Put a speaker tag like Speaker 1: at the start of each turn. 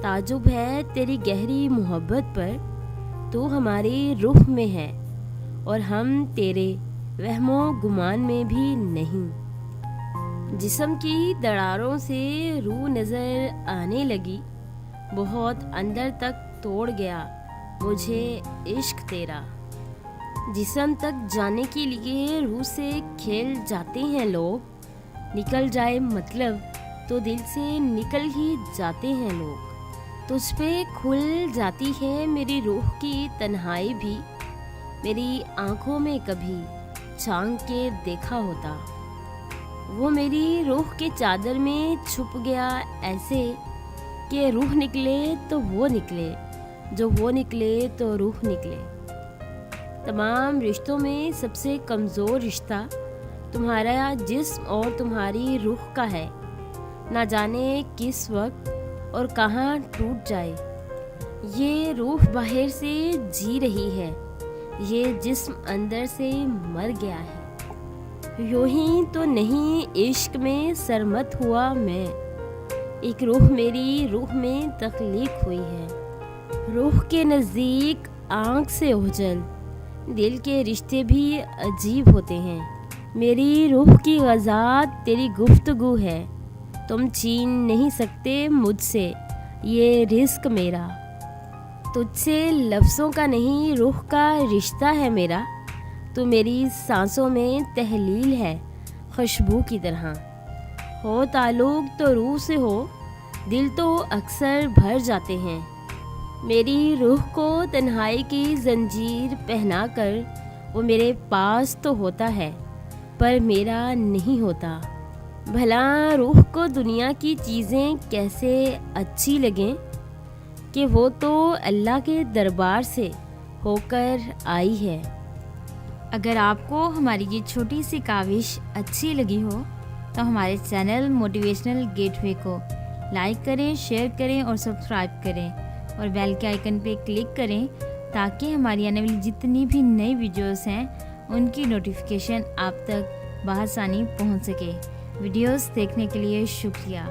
Speaker 1: ताजुब है तेरी गहरी मोहब्बत पर, तू हमारी रूह में है और हम तेरे वहमो गुमान में भी नहीं। जिस्म की दरारों से रूह नज़र आने लगी, बहुत अंदर तक तोड़ गया मुझे इश्क तेरा। जिस्म तक जाने के लिए रूह से खेल जाते हैं लोग, निकल जाए मतलब तो दिल से निकल ही जाते हैं लोग। तुझ पे खुल जाती है मेरी रूह की तन्हाई भी, मेरी आँखों में कभी झांक के देखा होता। वो मेरी रूह के चादर में छुप गया ऐसे कि रूह निकले तो वो निकले, जो वो निकले तो रूह निकले। तमाम रिश्तों में सबसे कमज़ोर रिश्ता तुम्हारा जिस्म और तुम्हारी रूह का है। ना जाने किस वक्त और कहाँ टूट जाए। ये रूह बाहर से जी रही है, ये जिस्म अंदर से मर गया है। यूं ही तो नहीं इश्क में सरमत हुआ मैं, एक रूह मेरी रूह में तख्लीक हुई है। रूह के नज़दीक आँख से ओझल, दिल के रिश्ते भी अजीब होते हैं। मेरी रूह की ग़ज़ा तेरी गुफ्तगू है, तुम छीन नहीं सकते मुझसे ये रिस्क मेरा। तुझसे लफ्ज़ों का नहीं रूह का रिश्ता है मेरा, तू मेरी सांसों में तहलील है खुशबू की तरह। हो ताल्लुक़ तो रूह से हो, दिल तो अक्सर भर जाते हैं। मेरी रूह को तन्हाई की जंजीर पहना कर वो मेरे पास तो होता है पर मेरा नहीं होता। भला रूह को दुनिया की चीज़ें कैसे अच्छी लगें कि वो तो अल्लाह के दरबार से होकर आई है।
Speaker 2: अगर आपको हमारी ये छोटी सी काविश अच्छी लगी हो तो हमारे चैनल मोटिवेशनल गेटवे को लाइक करें, शेयर करें और सब्सक्राइब करें और बेल के आइकन पे क्लिक करें ताकि हमारी आने वाली जितनी भी नई वीडियोस हैं उनकी नोटिफिकेशन आप तक बआसानी पहुंच सके। वीडियोस देखने के लिए शुक्रिया।